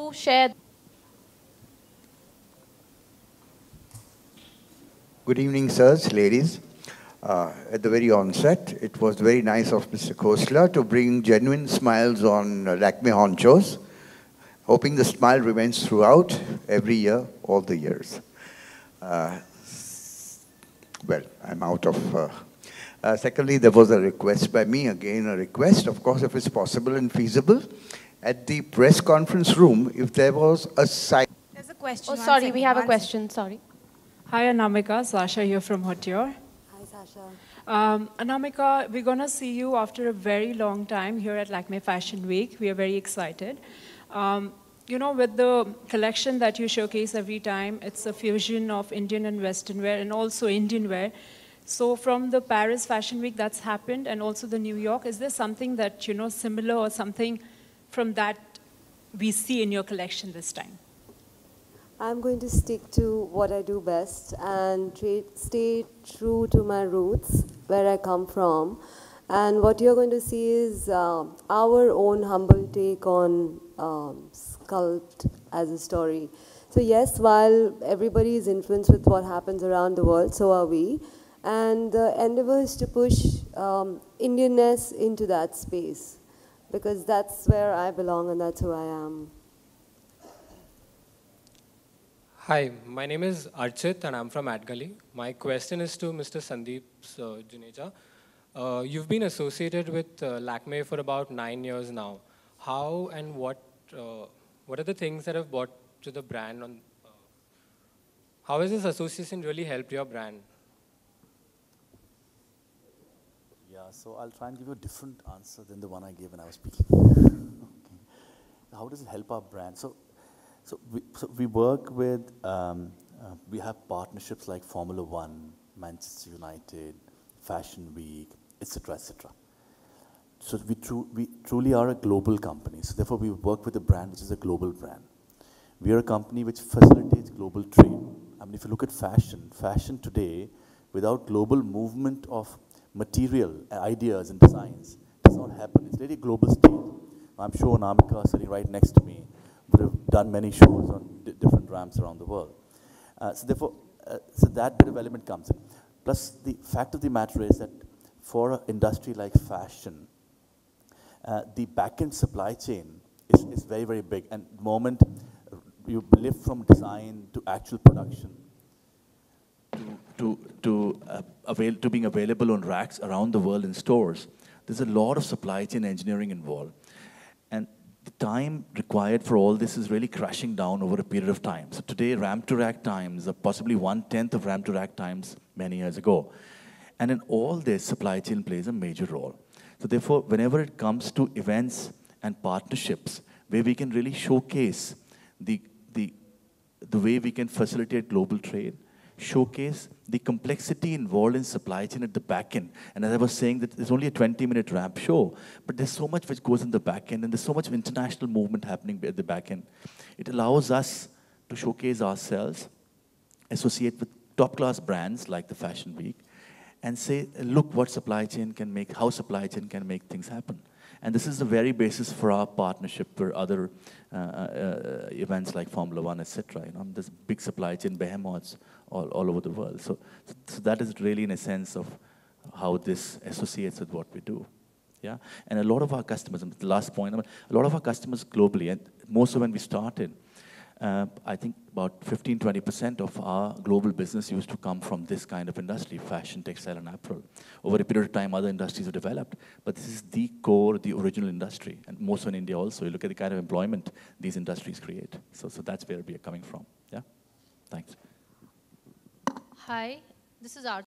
to share. Good evening, sirs, ladies. At the very onset, it was very nice of Mr. Khosla to bring genuine smiles on Lakme honchos, hoping the smile remains throughout every year, all the years. Well, I'm out of... secondly, there was a request by me, again a request, of course, if it's possible and feasible, at the press conference room, if there was a site... There's a question. Oh, sorry, we have a question, sorry. Hi, Anamika. Sasha here from Hotior. Hi, Sasha. Anamika, we're going to see you after a very long time here at Lakme Fashion Week. We are very excited. You know, with the collection that you showcase every time, it's a fusion of Indian and Western wear and also Indian wear. So from the Paris Fashion Week that's happened and also the New York, is there something that, you know, similar or something from that we see in your collection this time? I'm going to stick to what I do best and stay true to my roots, where I come from. And what you're going to see is our own humble take on sculpt as a story. So yes, while everybody is influenced with what happens around the world, so are we. And the endeavor is to push Indianness into that space, because that's where I belong and that's who I am. Hi, my name is Archit and I'm from Adgali. My question is to Mr. Sandeep Juneja. You've been associated with Lakme for about 9 years now. How and what are the things that have brought to the brand? How has this association really helped your brand? Yeah, so I'll try and give you a different answer than the one I gave when I was speaking. Okay. How does it help our brand? So we work with, we have partnerships like Formula One, Manchester United, Fashion Week, etc., etc. So we truly are a global company. So therefore, we work with a brand which is a global brand. We are a company which facilitates global trade. I mean, if you look at fashion today, without global movement of material, ideas and designs, does not happen. It's really a global state. I'm sure Anamika, sitting right next to me, would have done many shows on different ramps around the world. So therefore, so that bit of element comes in. Plus, the fact of the matter is that for an industry like fashion, the back-end supply chain is very, very big. And the moment you live from design to actual production, to being available on racks around the world in stores, there's a lot of supply chain engineering involved. And the time required for all this is really crashing down over a period of time. So today, ramp-to-rack times are possibly 1/10 of ramp-to-rack times many years ago. And in all this, supply chain plays a major role. So therefore, whenever it comes to events and partnerships where we can really showcase the way we can facilitate global trade, showcase the complexity involved in supply chain at the back end. And as I was saying, that it's only a 20-minute ramp show, but there's so much which goes in the back end, and there's so much international movement happening at the back end. It allows us to showcase ourselves, associate with top-class brands like the Fashion Week, and say, look what supply chain can make, how supply chain can make things happen. And this is the very basis for our partnership for other events like Formula One, etc. You know, there's big supply chain behemoths all over the world. So that is really in a sense of how this associates with what we do. Yeah, and a lot of our customers, and the last point, a lot of our customers globally, and most of when we started, I think about 15–20% of our global business used to come from this kind of industry, fashion, textile, and apparel. Over a period of time, other industries have developed, but this is the core, the original industry, and most in India also. You look at the kind of employment these industries create. So that's where we are coming from. Yeah, thanks. Hi, this is Art.